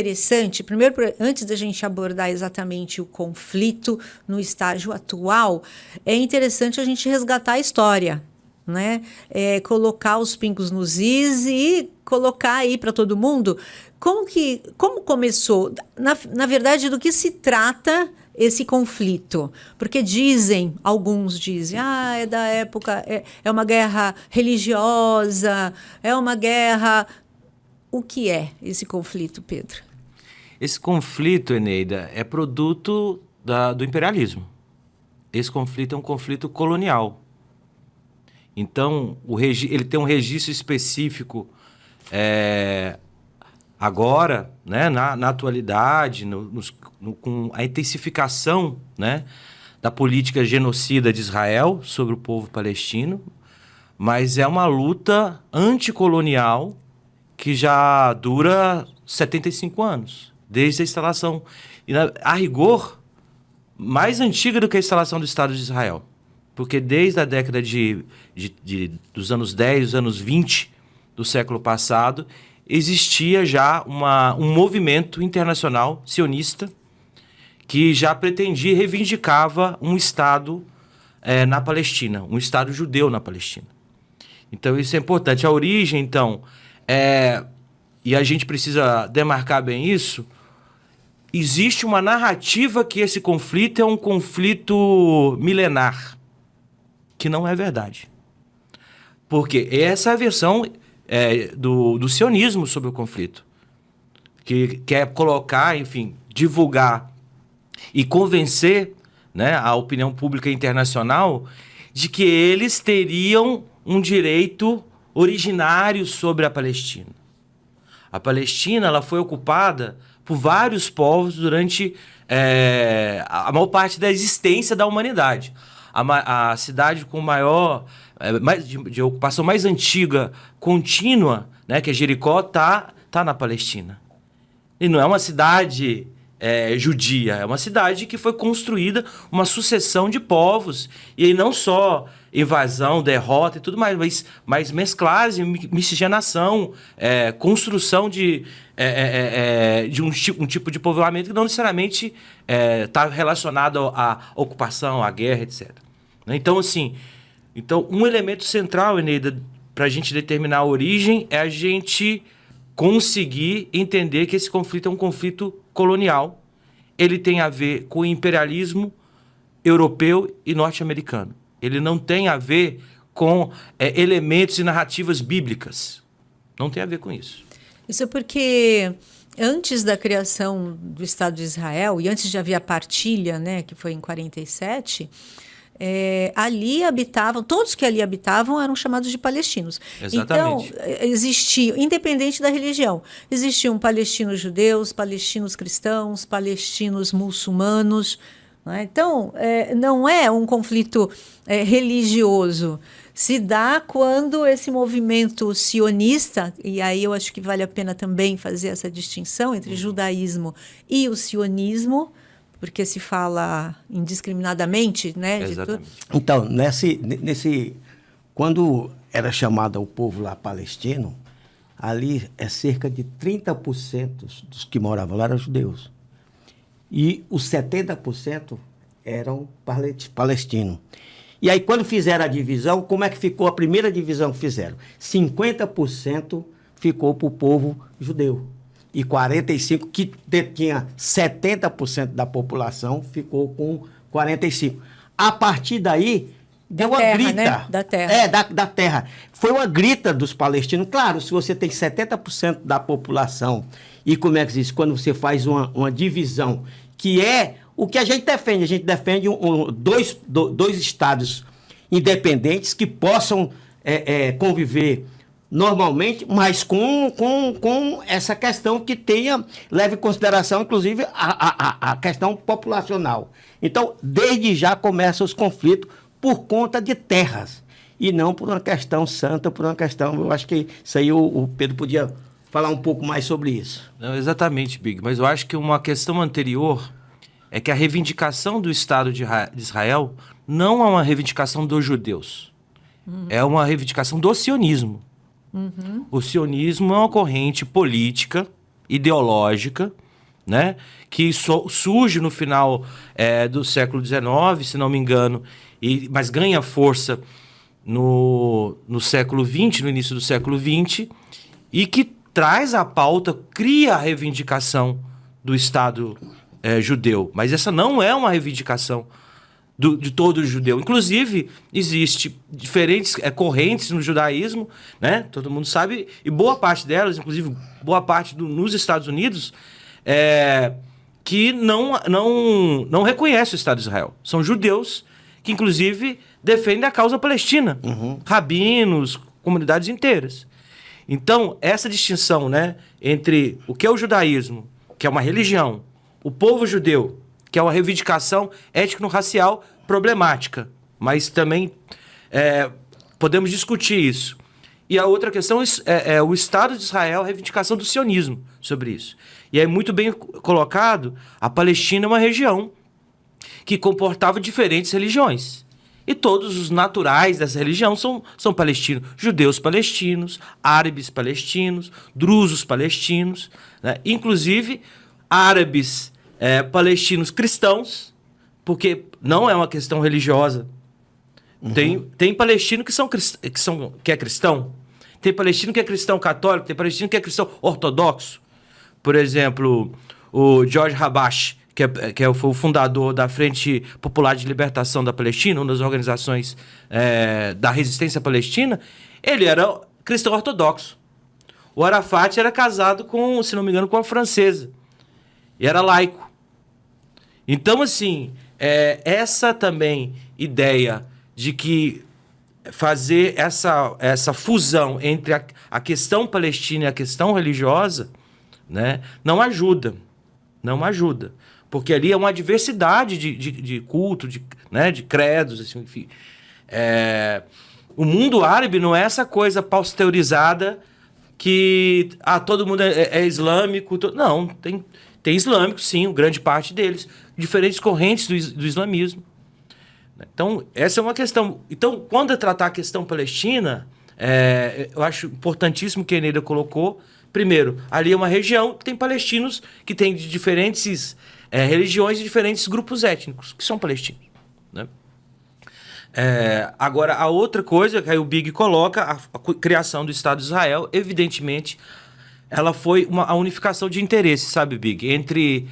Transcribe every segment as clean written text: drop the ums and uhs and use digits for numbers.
interessante, primeiro, antes da gente abordar exatamente o conflito no estágio atual, é interessante a gente resgatar a história, né? Colocar os pingos nos is e colocar aí para todo mundo como começou, na verdade, do que se trata esse conflito, porque alguns dizem, é da época, é uma guerra religiosa, é uma guerra. O que é esse conflito, Pedro? Esse conflito, Eneida, é produto do imperialismo. Esse conflito é um conflito colonial. Então, ele tem um registro específico agora, né, na atualidade, com a intensificação, né, da política genocida de Israel sobre o povo palestino, mas é uma luta anticolonial que já dura 75 anos, desde a instalação, e a rigor, mais antiga do que a instalação do Estado de Israel. Porque desde a década dos anos 10, dos anos 20 do século passado, existia já um movimento internacional sionista que já pretendia e reivindicava um Estado na Palestina, um Estado judeu na Palestina. Então isso é importante. A origem, então, e a gente precisa demarcar bem isso, existe uma narrativa que esse conflito é um conflito milenar, que não é verdade. Porque essa é a versão do sionismo sobre o conflito, que quer colocar, enfim, divulgar e convencer, né, a opinião pública internacional de que eles teriam um direito originário sobre a Palestina. A Palestina, ela foi ocupada por vários povos durante a maior parte da existência da humanidade. A cidade com maior de ocupação mais antiga, contínua, né, que é Jericó, tá na Palestina. E não é uma cidade judia, é uma cidade que foi construída uma sucessão de povos, e aí não só invasão, derrota e tudo mais, mas mesclagem, miscigenação, construção de um tipo de povoamento que não necessariamente está relacionado à ocupação, à guerra, etc. Então, assim, um elemento central, Eneida, para a gente determinar a origem é a gente conseguir entender que esse conflito é um conflito colonial. Ele tem a ver com o imperialismo europeu e norte-americano. Ele não tem a ver com elementos e narrativas bíblicas. Não tem a ver com isso. Isso é porque antes da criação do Estado de Israel e antes de haver a partilha, né, que foi em 47, ali habitavam, todos que ali habitavam eram chamados de palestinos. Exatamente. Então, existia, independente da religião, existiam palestinos judeus, palestinos cristãos, palestinos muçulmanos. Então, não é um conflito religioso. Se dá quando esse movimento sionista, e aí eu acho que vale a pena também fazer essa distinção entre judaísmo e o sionismo, porque se fala indiscriminadamente, né? Exatamente. Então, quando era chamado o povo lá palestino, ali cerca de 30% dos que moravam lá eram judeus. E os 70% eram palestinos. E aí, quando fizeram a divisão, como é que ficou a primeira divisão que fizeram? 50% ficou para o povo judeu. E 45%, que tinha 70% da população, ficou com 45%. A partir daí, deu uma grita. Né? Da terra. Da terra. Foi uma grita dos palestinos. Claro, se você tem 70% da população, e como é que diz? Quando você faz uma divisão, que é o que a gente defende dois estados independentes que possam conviver normalmente, mas com essa questão que leve em consideração, inclusive, a questão populacional. Então, desde já começam os conflitos por conta de terras, e não por uma questão santa, por uma questão... Eu acho que isso aí o Pedro podia falar um pouco mais sobre isso. Não, exatamente, Big, mas eu acho que uma questão anterior é que a reivindicação do Estado de Israel não é uma reivindicação dos judeus, é uma reivindicação do sionismo. O sionismo é uma corrente política ideológica, né, que surge no final do século XIX, se não me engano, mas ganha força no século XX, no início do século XX, e que traz a pauta, cria a reivindicação do Estado judeu. Mas essa não é uma reivindicação de todo judeu. Inclusive, existe diferentes correntes no judaísmo, né? Todo mundo sabe, e boa parte delas, inclusive boa parte nos Estados Unidos, que não reconhece o Estado de Israel. São judeus que, inclusive, defendem a causa palestina. Rabinos, comunidades inteiras. Então, essa distinção, né, entre o que é o judaísmo, que é uma religião, o povo judeu, que é uma reivindicação étnico-racial problemática, mas também podemos discutir isso. E a outra questão é o Estado de Israel, a reivindicação do sionismo sobre isso. E é muito bem colocado, a Palestina é uma região que comportava diferentes religiões. E todos os naturais dessa religião são palestinos. Judeus palestinos, árabes palestinos, drusos palestinos, né? Inclusive árabes palestinos cristãos, porque não é uma questão religiosa. Tem palestino que é cristão. Tem palestino que é cristão católico, tem palestino que é cristão ortodoxo. Por exemplo, o George Habash, foi o fundador da Frente Popular de Libertação da Palestina, uma das organizações da resistência palestina, ele era cristão ortodoxo. O Arafat era casado com, se não me engano, com uma francesa. E era laico. Então, assim, essa também ideia de que fazer essa fusão entre a questão palestina e a questão religiosa, né, não ajuda. Não ajuda. Porque ali é uma diversidade de culto, de credos, assim, enfim. O mundo árabe não é essa coisa pasteurizada que todo mundo é islâmico. Não, tem islâmicos, sim, grande parte deles. Diferentes correntes do islamismo. Então, essa é uma questão. Então, quando tratar a questão palestina, eu acho importantíssimo que a Eneida colocou. Primeiro, ali é uma região que tem palestinos que têm de diferentes religiões e diferentes grupos étnicos, que são palestinos, né? Agora, a outra coisa que aí o Big coloca, a criação do Estado de Israel, evidentemente, ela foi a unificação de interesses, sabe, Big? Entre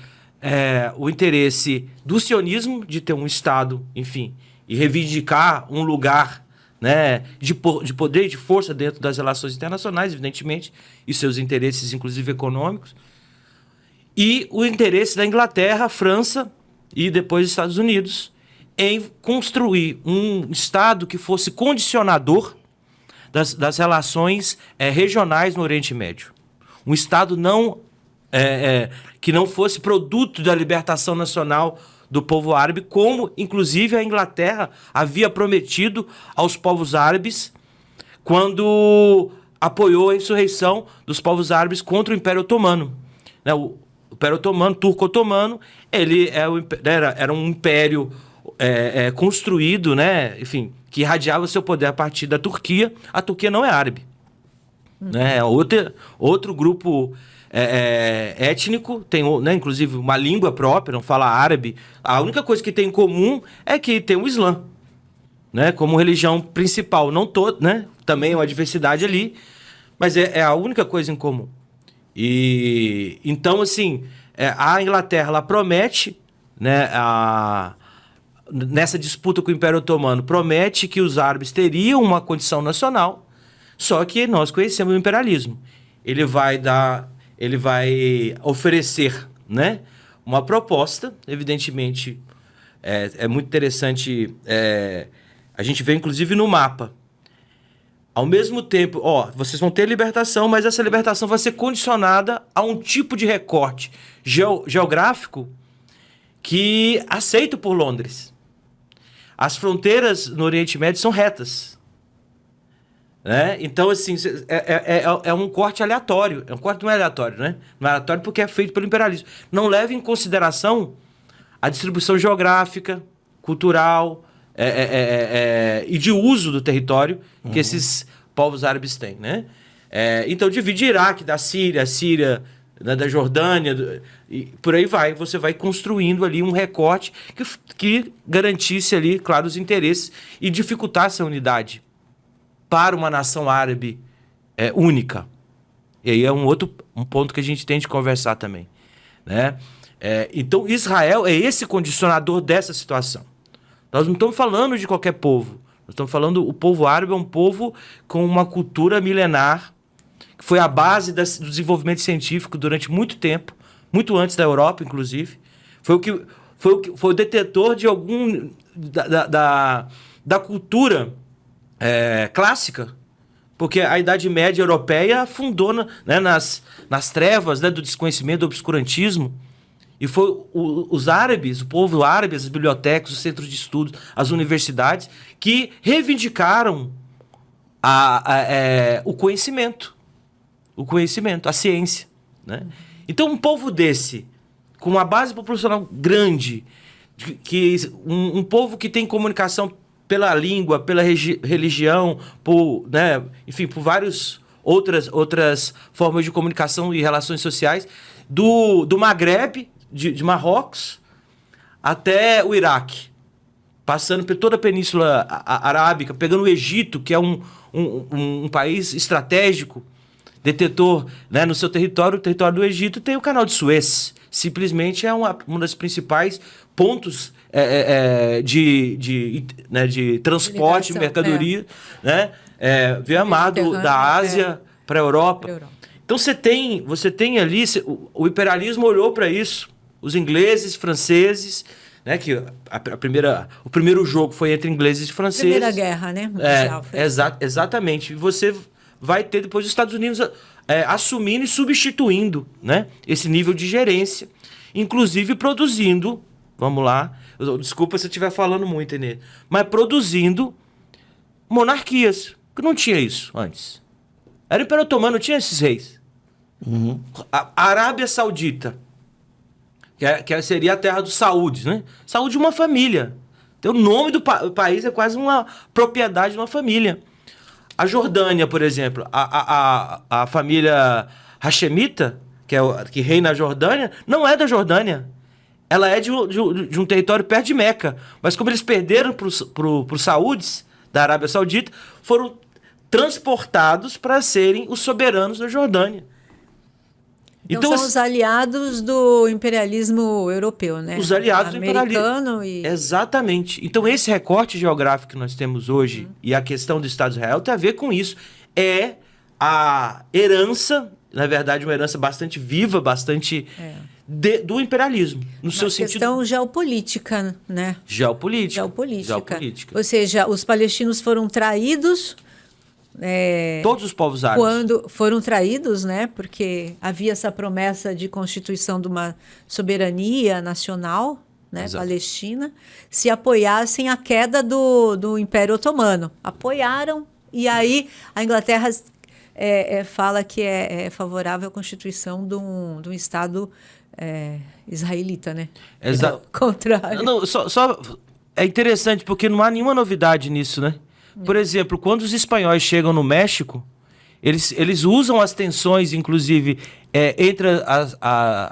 o interesse do sionismo de ter um Estado, enfim, e reivindicar um lugar, né, de poder e de força dentro das relações internacionais, evidentemente, e seus interesses, inclusive econômicos, e o interesse da Inglaterra, França e depois dos Estados Unidos em construir um Estado que fosse condicionador das relações regionais no Oriente Médio. Um Estado que não fosse produto da libertação nacional do povo árabe, como, inclusive, a Inglaterra havia prometido aos povos árabes quando apoiou a insurreição dos povos árabes contra o Império Otomano. Né? O Império Otomano, turco-otomano, ele era um império construído, né? Enfim, que irradiava seu poder a partir da Turquia. A Turquia não é árabe. Né? Outro grupo étnico, tem, né, inclusive uma língua própria, não fala árabe. A única coisa que tem em comum é que tem o Islã, né, como religião principal. Não todo, né? Também é uma diversidade ali, mas é a única coisa em comum. E então, assim, a Inglaterra ela promete, né, nessa disputa com o Império Otomano, promete que os árabes teriam uma condição nacional, só que nós conhecemos o imperialismo. Ele vai oferecer, né, uma proposta, evidentemente, é muito interessante, a gente vê inclusive no mapa. Ao mesmo tempo, vocês vão ter libertação, mas essa libertação vai ser condicionada a um tipo de recorte geográfico que aceito por Londres. As fronteiras no Oriente Médio são retas. Né? Então, assim, é um corte aleatório. É um corte não é aleatório, né? Não é aleatório porque é feito pelo imperialismo. Não leva em consideração a distribuição geográfica, cultural e de uso do território que esses povos árabes têm, né? Então, divide Iraque da Síria, a Síria né, da Jordânia, e por aí vai. Você vai construindo ali um recorte que garantisse ali, claro, os interesses e dificultasse a unidade para uma nação árabe única. E aí é um ponto que a gente tem de conversar também, né? Então, Israel é esse condicionador dessa situação. Nós não estamos falando de qualquer povo. Nós estamos falando, o povo árabe é um povo com uma cultura milenar, que foi a base do desenvolvimento científico durante muito tempo, muito antes da Europa, inclusive. Foi o detetor de da cultura clássica, porque a Idade Média europeia afundou nas trevas, né, do desconhecimento, do obscurantismo. E foi os árabes, o povo árabe, as bibliotecas, os centros de estudos, as universidades, que reivindicaram o conhecimento, a ciência, né? Então, um povo desse, com uma base populacional grande, um povo que tem comunicação pela língua, pela religião, né, enfim, por várias outras formas de comunicação e relações sociais, do Maghreb, de Marrocos, até o Iraque, passando por toda a Península Arábica, pegando o Egito, que é um país estratégico, detetor, né, no seu território, o território do Egito tem o Canal de Suez. Simplesmente é um dos principais pontos de transporte de mercadoria, né, via mar da Ásia para a Europa. Então você tem ali, o imperialismo olhou para isso, os ingleses, franceses, né, que o primeiro jogo foi entre ingleses e franceses. Primeira guerra, né? Mundial, exatamente. E você vai ter depois os Estados Unidos assumindo e substituindo, né, esse nível de gerência, inclusive produzindo, vamos lá, desculpa se eu estiver falando muito, Enê, mas produzindo monarquias, que não tinha isso antes. Era o Império Otomano, não tinha esses reis. Uhum. A Arábia Saudita, que seria a terra dos Saúdes, né? Saúde é uma família. Então, o nome do país é quase uma propriedade de uma família. A Jordânia, por exemplo, a família Hashemita, que reina a Jordânia, não é da Jordânia. Ela é de um território perto de Meca. Mas como eles perderam para os Saúdes, da Arábia Saudita, foram transportados para serem os soberanos da Jordânia. Então são os aliados do imperialismo europeu, né? Os aliados do americano imperialismo. Exatamente. Então esse recorte geográfico que nós temos hoje e a questão do Estado de Israel tem a ver com isso. É a herança, na verdade, uma herança bastante viva, bastante do imperialismo, no seu sentido. Questão geopolítica, né? Geopolítica. Ou seja, os palestinos foram traídos. Todos os povos árabes. Quando foram traídos, né? Porque havia essa promessa de constituição de uma soberania nacional, né? Palestina, se apoiassem a queda do Império Otomano. Apoiaram, e aí a Inglaterra fala que é favorável à constituição de um Estado israelita, né? Exato. Contrário. Não, só é interessante porque não há nenhuma novidade nisso, né? Por exemplo, quando os espanhóis chegam no México, eles usam as tensões, inclusive, entre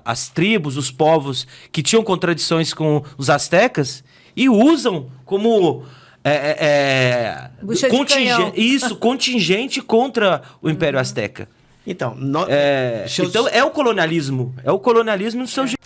as tribos, os povos que tinham contradições com os astecas, e usam como contingente contra o Império Azteca. Então, então é o colonialismo. É o colonialismo no seu jeito.